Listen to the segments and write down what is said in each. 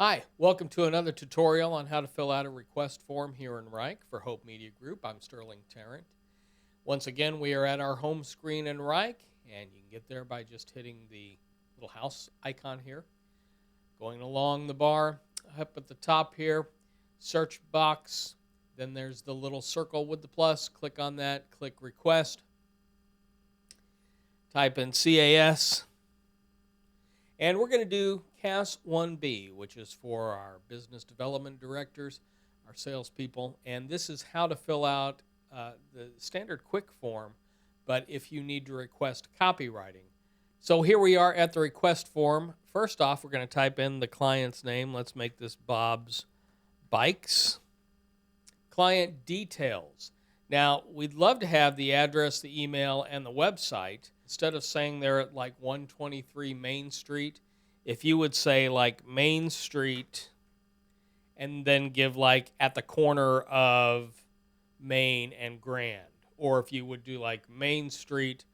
Hi, welcome to another tutorial on how to fill out a request form here in Reich for Hope Media Group. I'm Sterling Tarrant. Once again, we are at our home screen in Reich, and you can get there by just hitting the little house icon here. Going along the bar, up at the top here, search box, then there's the little circle with the plus. Click on that, click request, type in CAS, and we're going to do CAS 1B, which is for our business development directors, our salespeople, and this is how to fill out the standard quick form, but if you need to request copywriting. So here we are at the request form. First off, we're going to type in the client's name. Let's make this Bob's Bikes. Client details. Now, we'd love to have the address, the email, and the website. Instead of saying they're at like 123 Main Street, if you would say like Main Street and then give like at the corner of Main and Grand, or if you would do like Main Street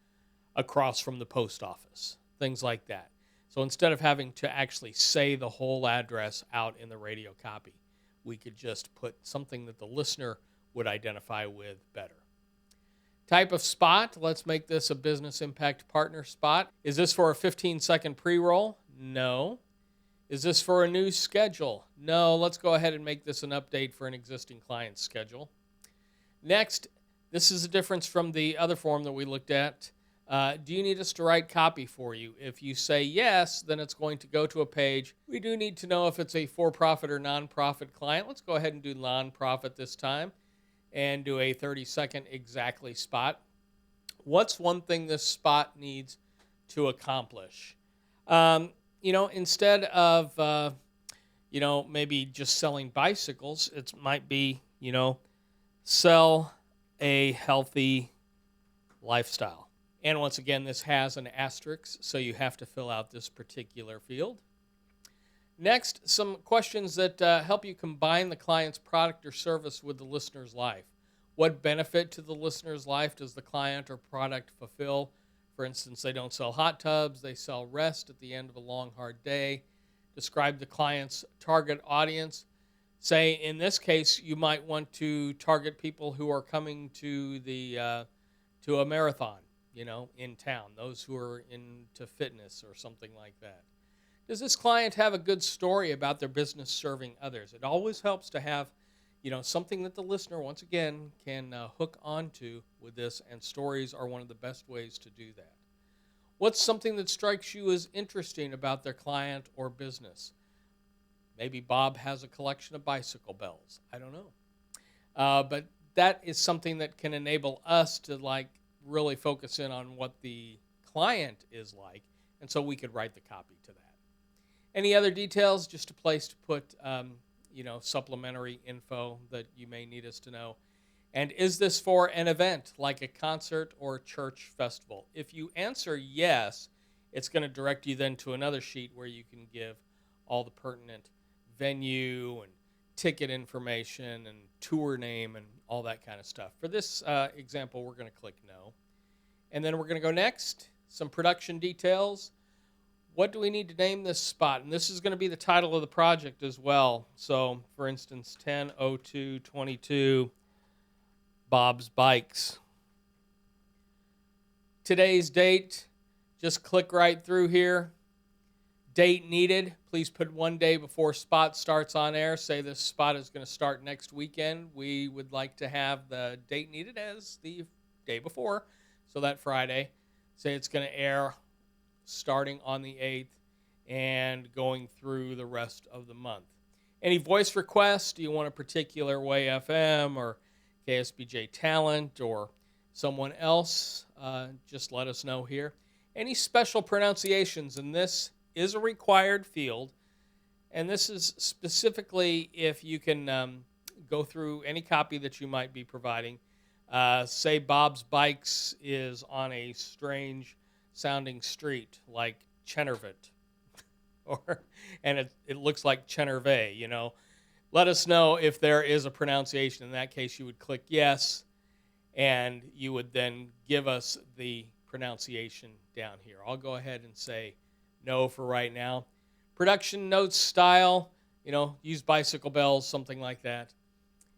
across from the post office, things like that. So instead of having to actually say the whole address out in the radio copy, we could just put something that the listener would identify with better. Type of spot, let's make this a business impact partner spot. Is this for a 15-second pre-roll? No. Is this for a new schedule? No. Let's go ahead and make this an update for an existing client's schedule. Next, this is a difference from the other form that we looked at. Do you need us to write copy for you? If you say yes, then it's going to go to a page. We do need to know if it's a for-profit or non-profit client. Let's go ahead and do non-profit this time and do a 30-second exactly spot. What's one thing this spot needs to accomplish? Instead of, maybe just selling bicycles, it might be, sell a healthy lifestyle. And once again, this has an asterisk, so you have to fill out this particular field. Next, some questions that help you combine the client's product or service with the listener's life. What benefit to the listener's life does the client or product fulfill? For instance, they don't sell hot tubs, they sell rest at the end of a long, hard day. Describe the client's target audience. Say, in this case, you might want to target people who are coming to a marathon, in town, those who are into fitness or something like that. Does this client have a good story about their business serving others? It always helps to have, something that the listener, once again, can hook onto with this, and stories are one of the best ways to do that. What's something that strikes you as interesting about their client or business? Maybe Bob has a collection of bicycle bells. I don't know. But that is something that can enable us to really focus in on what the client is like, and so we could write the copy to that. Any other details? Just a place to put, supplementary info that you may need us to know. And is this for an event like a concert or church festival? If you answer yes, it's going to direct you then to another sheet where you can give all the pertinent venue and ticket information and tour name and all that kind of stuff. For this example, we're going to click no. And then we're going to go next, some production details. What do we need to name this spot? And this is going to be the title of the project as well. So, for instance, 10/02/22, Bob's Bikes. Today's date, just click right through here. Date needed, please put 1 day before spot starts on air. Say this spot is going to start next weekend. We would like to have the date needed as the day before, so that Friday. Say it's going to air starting on the 8th and going through the rest of the month. Any voice requests? Do you want a particular Way FM or KSBJ Talent or someone else? Just let us know here. Any special pronunciations? And this is a required field, and this is specifically if you can go through any copy that you might be providing. Say Bob's Bikes is on a strange sounding street like Chenervet, and it looks like Chenervay, Let us know if there is a pronunciation. In that case, you would click yes, and you would then give us the pronunciation down here. I'll go ahead and say no for right now. Production notes style, use bicycle bells, something like that.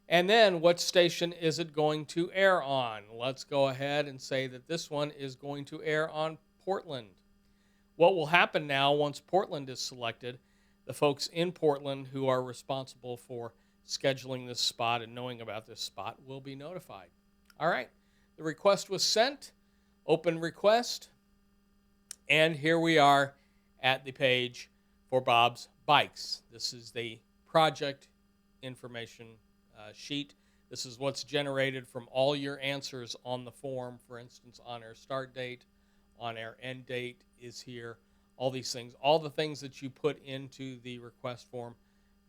And then what station is it going to air on? Let's go ahead and say that this one is going to air on Portland. What will happen now once Portland is selected, the folks in Portland who are responsible for scheduling this spot and knowing about this spot will be notified. All right, the request was sent, open request, and here we are at the page for Bob's Bikes. This is the project information sheet. This is what's generated from all your answers on the form. For instance, on-air start date, on-air end date is here. All these things, all the things that you put into the request form,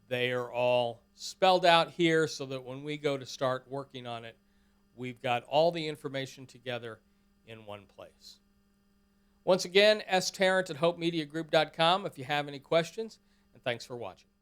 they are all spelled out here so that when we go to start working on it, we've got all the information together in one place. Once again, starrant@hopemediagroup.com if you have any questions, and thanks for watching.